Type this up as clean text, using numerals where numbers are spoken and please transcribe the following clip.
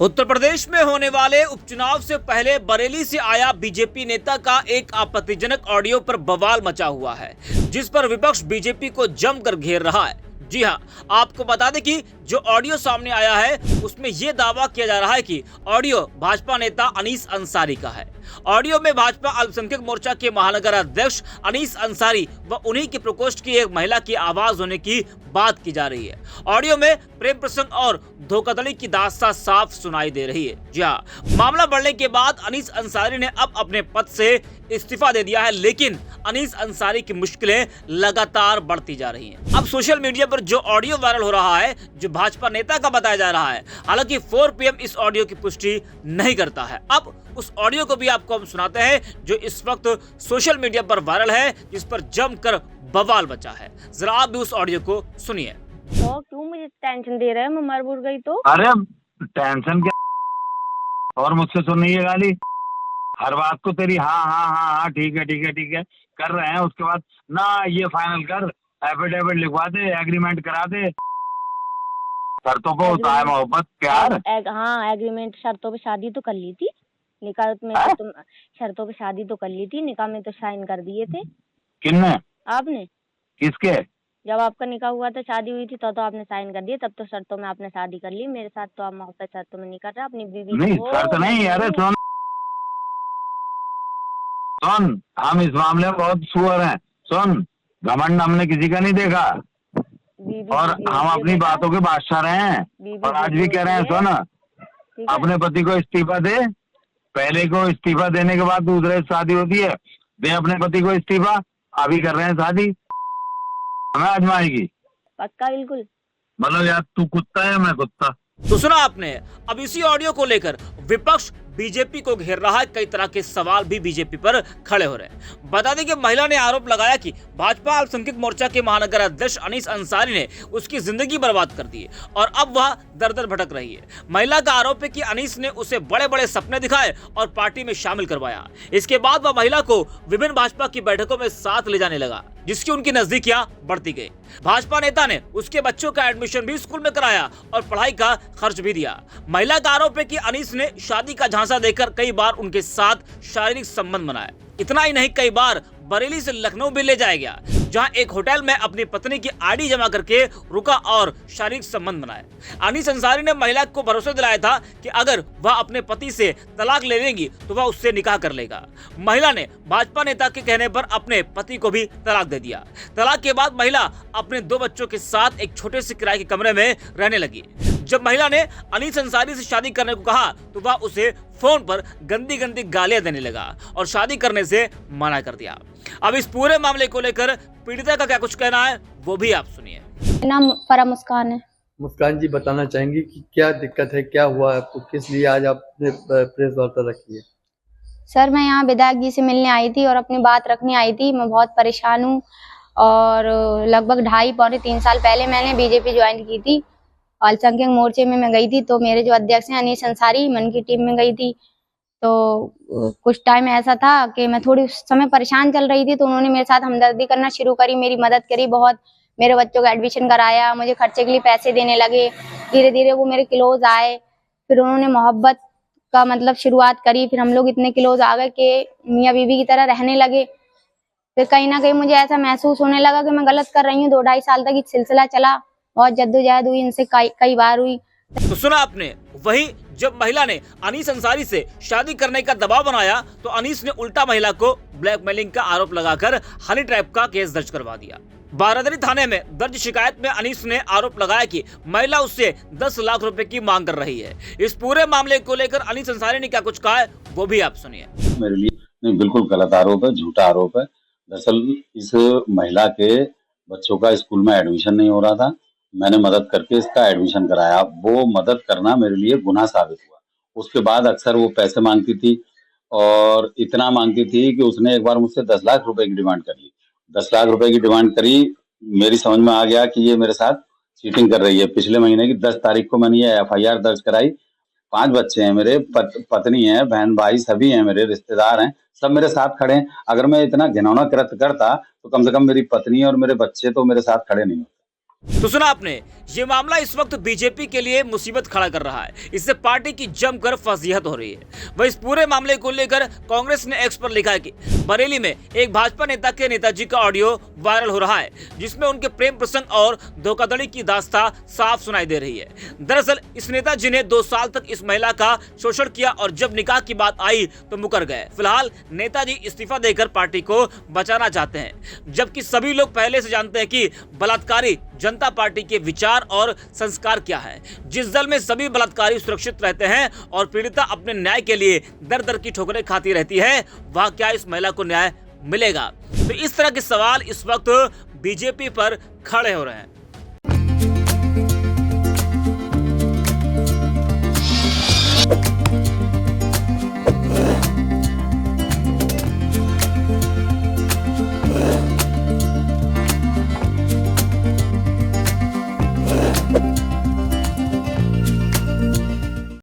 उत्तर प्रदेश में होने वाले उपचुनाव से पहले बरेली से आया बीजेपी नेता का एक आपत्तिजनक ऑडियो पर बवाल मचा हुआ है, जिस पर विपक्ष बीजेपी को जमकर घेर रहा है। जी हां, आपको बता दें कि जो ऑडियो सामने आया है उसमें यह दावा किया जा रहा है कि ऑडियो भाजपा नेता अनीस अंसारी का है। ऑडियो में भाजपा अल्पसंख्यक मोर्चा के महानगर अध्यक्ष अनीस अंसारी व उन्हीं के प्रकोष्ठ की एक महिला की आवाज होने की बात की जा रही है। ऑडियो में प्रेम प्रसंग और धोखाधड़ी की दास्तां साफ सुनाई दे रही है। जी हाँ, मामला बढ़ने के बाद अनीस अंसारी ने अब अपने पद से इस्तीफा दे दिया है, लेकिन अनीस अंसारी की मुश्किलें लगातार बढ़ती जा रही हैं। अब सोशल मीडिया पर जो ऑडियो वायरल हो रहा है, जो भाजपा नेता का बताया जा रहा है, हालांकि 4 PM इस ऑडियो की पुष्टि नहीं करता है। अब उस ऑडियो को भी आपको हम सुनाते हैं जो इस वक्त सोशल मीडिया पर वायरल है, जिस पर जमकर बवाल बचा है। जरा आप भी उस ऑडियो को सुनिए। तो क्यों मुझे टेंशन दे रहे हैं? मैं मर मुर गई तो? अरे टेंशन क्या, और मुझसे सुननी है गाली हर बात को तेरी। हाँ हाँ हाँ हाँ ठीक है कर रहे हैं। उसके बाद ना ये फाइनल कर, एफिडेविट लिखवा दे, एग्रीमेंट करा दे, शर्तों पे होता है मोहब्बत प्यार। हाँ, एग्रीमेंट शर्तों पे शादी तो कर ली थी, निकाह में तो तुम शर्तों पे शादी तो कर ली थी, निकाह में तो साइन कर दिए थे। किसने? आपने। किसके? जब आपका निकाह हुआ था, शादी हुई थी, तो आपने साइन कर दिए। तब तो शर्तों में आपने शादी कर ली। मेरे साथ तो आप मोहब्बत शर्तों में नहीं कर रहे। अपनी बीवी नहीं शर्त नहीं। अरे सुन, हम इस मामले में बहुत सुअर हैं। सुन, घमंड हमने किसी का नहीं देखा, और हम अपनी बातों के बादशाह रहे हैं, और आज भी कह रहे हैं। सुन, अपने पति को इस्तीफा दे। पहले को इस्तीफा देने के बाद दूसरे से शादी होती है। दे अपने पति को इस्तीफा। अभी कर रहे हैं शादी, हमें आजमाएगी पक्का? बिल्कुल। मतलब यार तू कुत्ता है, मैं कुत्ता। तो सुना आपने। अब इसी ऑडियो को लेकर विपक्ष बीजेपी को घेर रहा है। कई तरह के सवाल भी बीजेपी पर खड़े हो रहे हैं। बता दें कि महिला ने आरोप लगाया कि भाजपा अल्पसंख्यक मोर्चा के महानगर अध्यक्ष अनीस अंसारी ने उसकी जिंदगी बर्बाद कर दी है और अब वह दर दर भटक रही है। महिला का आरोप है कि अनीस ने उसे बड़े बड़े सपने दिखाए और पार्टी में शामिल करवाया। इसके बाद वह महिला को विभिन्न भाजपा की बैठकों में साथ ले जाने लगा, जिसकी उनकी नजदीकियां बढ़ती गई। भाजपा नेता ने उसके बच्चों का एडमिशन भी स्कूल में कराया और पढ़ाई का खर्च भी दिया। महिला का आरोप है कि अनीस ने शादी का झांसा देकर कई बार उनके साथ शारीरिक संबंध बनाए। इतना ही नहीं, कई बार बरेली से लखनऊ भी ले जाया गया, जहां एक होटल में अपनी पत्नी की आईडी जमा करके रुका और शारीरिक संबंध बनाए। अनीस अंसारी ने महिला को भरोसा दिलाया था कि अगर वह अपने पति से तलाक ले लेगी तो वह उससे निकाह कर लेगा। महिला ने भाजपा नेता के कहने पर अपने पति को भी तलाक दे दिया। तलाक के बाद महिला अपने 2 बच्चों के साथ एक छोटे से किराए के कमरे में रहने लगी। जब महिला ने अनीस अंसारी से शादी करने को कहा तो वह उसे फोन पर गंदी गंदी गालियां देने लगा और शादी करने से मना कर दिया। अब इस पूरे मामले को लेकर पीड़िता का क्या कुछ कहना है, वो भी आप सुनिए। नाम फरा मुस्कान है। मुस्कान जी, बताना चाहेंगी कि क्या दिक्कत है, क्या हुआ है आपको, किस लिए आज आपने प्रेस वार्ता रखी है? सर, मैं यहाँ विधायक जी से मिलने आई थी और अपनी बात रखने आई थी। मैं बहुत परेशान हूँ और लगभग 2.5-3 साल पहले मैंने बीजेपी ज्वाइन की थी। अल्पसंख्यक मोर्चे में मैं गई थी, तो मेरे जो अध्यक्ष हैं अनीस अंसारी, मैं उनकी टीम में गई थी। तो कुछ टाइम ऐसा था कि मैं थोड़ी उस समय परेशान चल रही थी, तो उन्होंने मेरे साथ हमदर्दी करना शुरू करी, मेरी मदद करी बहुत। मेरे बच्चों का एडमिशन कराया, मुझे खर्चे के लिए पैसे देने लगे। धीरे धीरे वो मेरे क्लोज आए। फिर उन्होंने मोहब्बत का मतलब शुरुआत करी। फिर हम लोग इतने क्लोज आ गए कि मियाँ बीवी की तरह रहने लगे। फिर कहीं ना कहीं मुझे ऐसा महसूस होने लगा कि मैं गलत कर रही हूँ। 2-2.5 साल तक ये सिलसिला चला, बहुत जद्दोजहद हुई, इनसे कई बार हुई। तो सुना आपने। वहीं जब महिला ने अनीस अंसारी से शादी करने का दबाव बनाया तो अनीस ने उल्टा महिला को ब्लैकमेलिंग का आरोप लगाकर हनी ट्रैप का केस दर्ज करवा दिया। बारादरी थाने में दर्ज शिकायत में अनीस ने आरोप लगाया कि महिला उससे 10 लाख रुपए की मांग कर रही है। इस पूरे मामले को लेकर अनीस अंसारी ने क्या कुछ कहा है, वो भी आप सुनिए। मेरे लिए बिल्कुल गलत आरोप है, झूठा आरोप है। दरअसल इस महिला के बच्चों का स्कूल में एडमिशन नहीं हो रहा था, मैंने मदद करके इसका एडमिशन कराया। वो मदद करना मेरे लिए गुनाह साबित हुआ। उसके बाद अक्सर वो पैसे मांगती थी और इतना मांगती थी कि उसने एक बार मुझसे 10 लाख रुपए की डिमांड कर ली। 10 लाख रुपए की डिमांड करी, मेरी समझ में आ गया कि ये मेरे साथ चीटिंग कर रही है। पिछले महीने की 10 तारीख को मैंने ये FIR दर्ज कराई। 5 बच्चे हैं मेरे, पत्नी है, बहन भाई सभी हैं, मेरे रिश्तेदार हैं, सब मेरे साथ खड़े हैं। अगर मैं इतना घिनौना कृत्य करता तो कम से कम मेरी पत्नी और मेरे बच्चे तो मेरे साथ खड़े नहीं होते। तो सुना आपने ये मामला इस वक्त बीजेपी के लिए मुसीबत खड़ा कर रहा है। इससे पार्टी की जमकर फजीहत हो रही है। वह इस पूरे मामले को लेकर कांग्रेस ने एक्स पर लिखा है कि बरेली में एक भाजपा नेता के नेताजी का ऑडियो वायरल हो रहा है, जिसमें उनके प्रेम प्रसंग और धोखाधड़ी की दास्तां साफ सुनाई दे रही है। दरअसल इस नेताजी ने 2 साल तक इस महिला का शोषण किया और जब निकाह की बात आई तो मुकर गए। फिलहाल नेताजी इस्तीफा देकर पार्टी को बचाना चाहते हैं, जबकि सभी लोग पहले से जानते हैं कि बलात्कारी जनता पार्टी के विचार और संस्कार क्या है। जिस दल में सभी बलात्कारी सुरक्षित रहते हैं और पीड़िता अपने न्याय के लिए दर दर की ठोकरें खाती रहती है, वह क्या इस महिला को न्याय मिलेगा? तो इस तरह के सवाल इस वक्त बीजेपी पर खड़े हो रहे हैं।